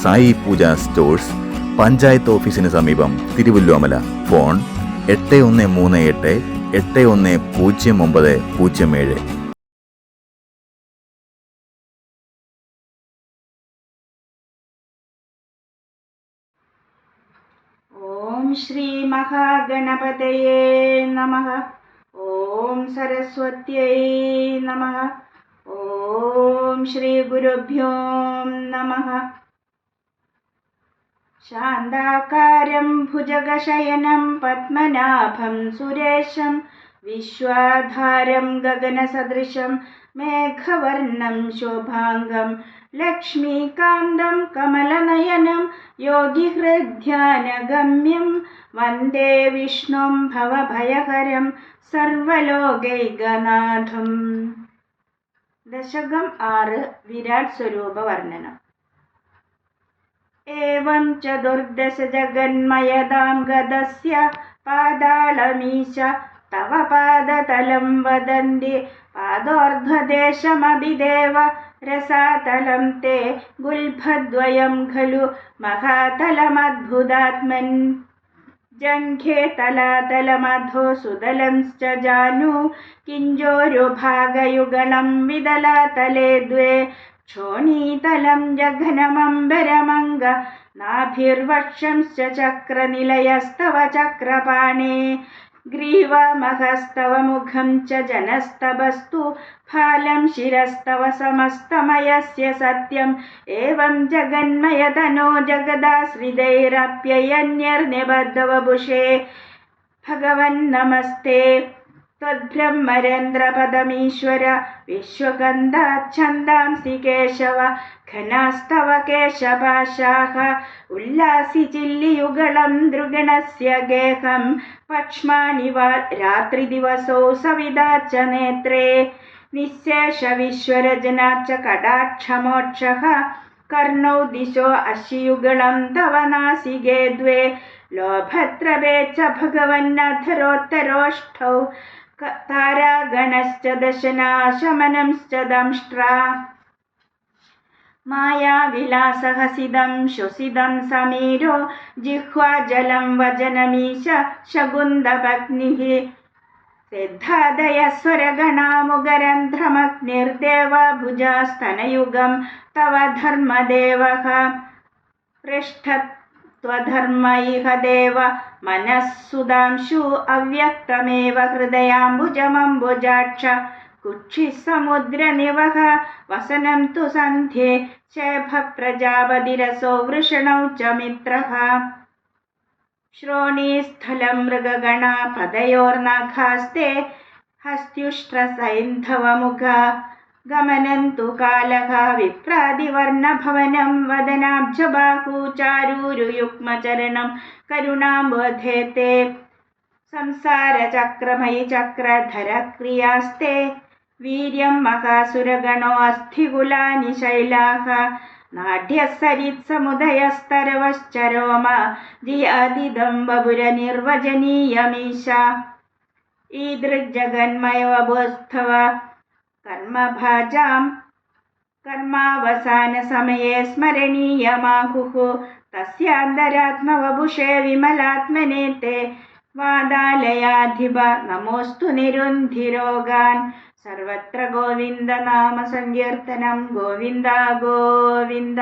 സായി പൂജ stores, panchayat ഓഫീസിന് സമീപം, Thiruvilwamala. Phone 8138 810907. ഓം ശ്രീ മഹാഗണപതയേ നമഃ. ഓം സരസ്വത്യൈ നമഃ. ഓം ശ്രീ ഗുരുഭ്യോ നമഃ. ശാന്താകാരം ഭുജഗശയനം പദ്മനാഭം സുരേശം വിശ്വാധാരം ഗഗനസദൃശം മേഘവർണം ശോഭാംഗം ലക്ഷ്മീകാന്തം കമലനയനം യോഗിഹൃദ്ധ്യാനഗമ്യം വന്ദേ വിഷ്ണും ഭവഭയഹരം സർവലോകൈകനാഥം. ദശകം 6. വിരാട് സ്വരൂപ വർണ്ണനം. ഏവം ചതുർദശ ജഗന്മയതാം ഗദസ്യ പാതാളമീശ തവ പാദതലം വദന്തി പാദോർധ്വദേശമഭിദേവ രസാതലം തേ ഗുൽഭദ്വയം ഖലു മഹാതലമദ്ഭുതാത്മൻ ജംഘേ തലാതലമധോ സുതലംശ്ച ജാനു കിഞ്ചോരുഭാഗയുഗളം വിതലാതലേ ദ്വേ ക്ഷോണീതലം ജഘനമംബരമംഗ നാഭിർവക്ഷംശ്ച ചക്രനിലയസ്തവ ചക്രപാണേ ഗ്രീവാമഹസ്തവ മുഖം ച ജനസ്തവസ്തു ഫാലം ശിരസ്തവ സമസ്തമയസ്യ സത്യം ഏവം ജഗന്മയതനോ ജഗദാശ്രിതൈരപ്യയന്യർനിബദ്ധവപുഷേ ഭഗവൻ നമസ്തേ ത്വദ്ബ്രഹ്മരേന്ദ്രപദമീശ്വര വിശ്വഗന്ധാച്ഛന്ദാംസി കേശവ ഘനാസ്തവ കേശപാശാഃ ഉല്ലാസി ചില്ലിയുഗളം ദൃഗണസ്യ ഗേഹം പക്ഷ്മാണി രാത്രിദിവസോ സവിതാ ച നേത്രേ നിശേഷ വിശ്വരചനാച്ച കടാക്ഷമോക്ഷഃ കർണൗ ദിശോ അശിയുഗളം തവ നാസികേ ദ്വേ ലോഭത്രപേ ച ഭഗവന്നധരോത്തരോഷ്ഠൗ താരാഗണശ്ച ദശനാശമനംശ്ച ദംഷ്ട്രാ മായാവിലാസഹസിതം ശ്വസിതം സമീരോ ജിഹ്വാജലം വചനമീശ ശകുന്തപത്നിഃ സിദ്ധാദയസ്വരഗണാമുഗരന്ധ്രമഗ്നിർദേവ ഭുജാസ്തനയുഗം തവ ധർമ്മദേവഃ പൃഷ്ഠത്വധർമ്മ ഇഹ ദേവ മനഃസുധാംശു അവ്യക്തമേവ ഹൃദയാംബുജമംബുജാക്ഷ കുക്ഷിസമുദ്രനിവഹ വസനം തു സന്ധ്യേ ശേഭ പ്രജാപതിരസോ വൃഷണൗ ച മിത്രഃ ശ്രോണീസ്ഥലം മൃഗഗണ പദയോർനഖാസ്തേ ഹസ്ത്യുഷ്ട്രസൈന്ധവമുഖ ഗമനന്തു കാലഃ വിപ്രാതിവർണഭവനം വദനാബ്ജബാഹു ചാരൂരുയുഗ്മചരണം കരുണാംബോധേ തേ സംസാരചക്രമയി ചക്രധരക്രിയാസ്തേ വീര്യം മഹാസുരഗണോ അസ്ഥികുലാനി ശൈലാഃ നാഢ്യസരിത്സമുദയസ്തരവശ്ചരോമ ജിയാദിദം ബപുരനിർവചനീയമീശ ഈദൃഗ്ജഗന്മയവഭോസ്തവ കർമ്മഭാജാം കർമാവസാനസമയേ സ്മരണീയമാഹുഃ തസ്യാന്തരാത്മവപുഷേ വിമലാത്മനെ തേ വാദാലയാധിപ നമോസ്തു നിരുന്ധിരോഗാൻ സർവത്ര ഗോവിന്ദ നാമ സങ്കീർത്തനം ഗോവിന്ദ ഗോവിന്ദ.